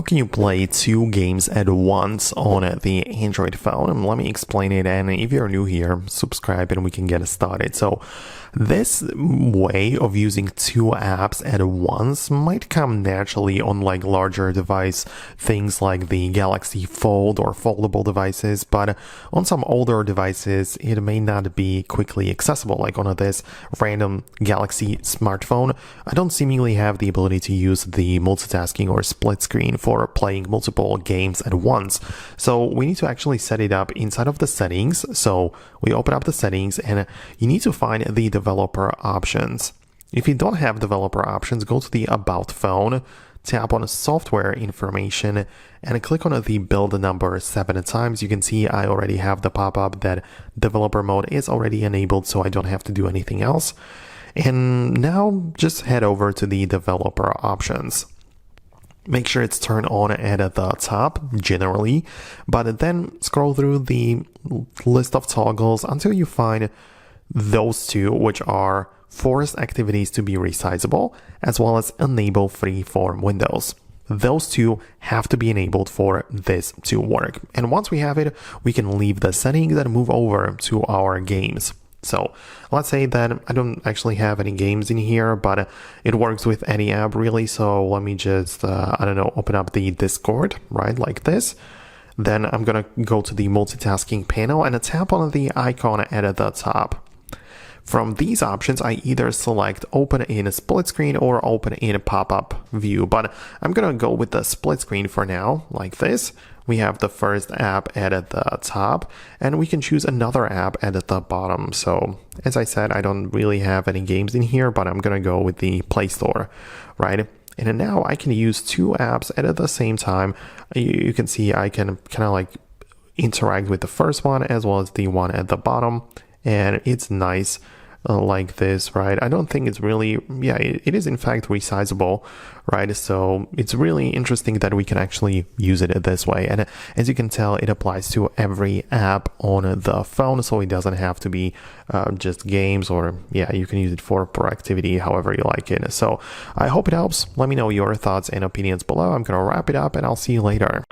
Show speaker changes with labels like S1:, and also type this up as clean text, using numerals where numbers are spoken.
S1: How can you play two games at once on the Android phone? Let me explain it, and if you're new here, subscribe and we can get started. So this way of using two apps at once might come naturally on like larger device, things like the Galaxy Fold or foldable devices, but on some older devices, it may not be quickly accessible. Like on this random Galaxy smartphone, I don't seemingly have the ability to use the multitasking or split screen for playing multiple games at once. So we need to actually set it up inside of the settings. So we open up the settings and you need to find the developer options. If you don't have developer options, go to the About phone, tap on software information and click on the build number 7 times. You can see I already have the pop-up that developer mode is already enabled, so I don't have to do anything else. And now just head over to the developer options. Make sure it's turned on at the top generally, but then scroll through the list of toggles until you find those two, which are force activities to be resizable, as well as enable freeform windows. Those two have to be enabled for this to work. And once we have it, we can leave the settings and move over to our games. So let's say that I don't actually have any games in here, but it works with any app really. So let me just, open up the Discord, right? Like this. Then I'm going to go to the multitasking panel and tap on the icon at the top. From these options, I either select open in a split screen or open in a pop-up view, but I'm going to go with the split screen for now, like this. We have the first app at the top, and we can choose another app at the bottom. So as I said, I don't really have any games in here, but I'm going to go with the Play Store, right? And now I can use two apps at the same time. You can see I can kind of like interact with the first one as well as the one at the bottom. And it's nice like this, right? I don't think it's really, it is in fact resizable, right? So it's really interesting that we can actually use it this way. And as you can tell, it applies to every app on the phone, so it doesn't have to be just games, or you can use it for productivity however you like it. So I hope it helps. Let me know your thoughts and opinions below. I'm gonna wrap it up and I'll see you later.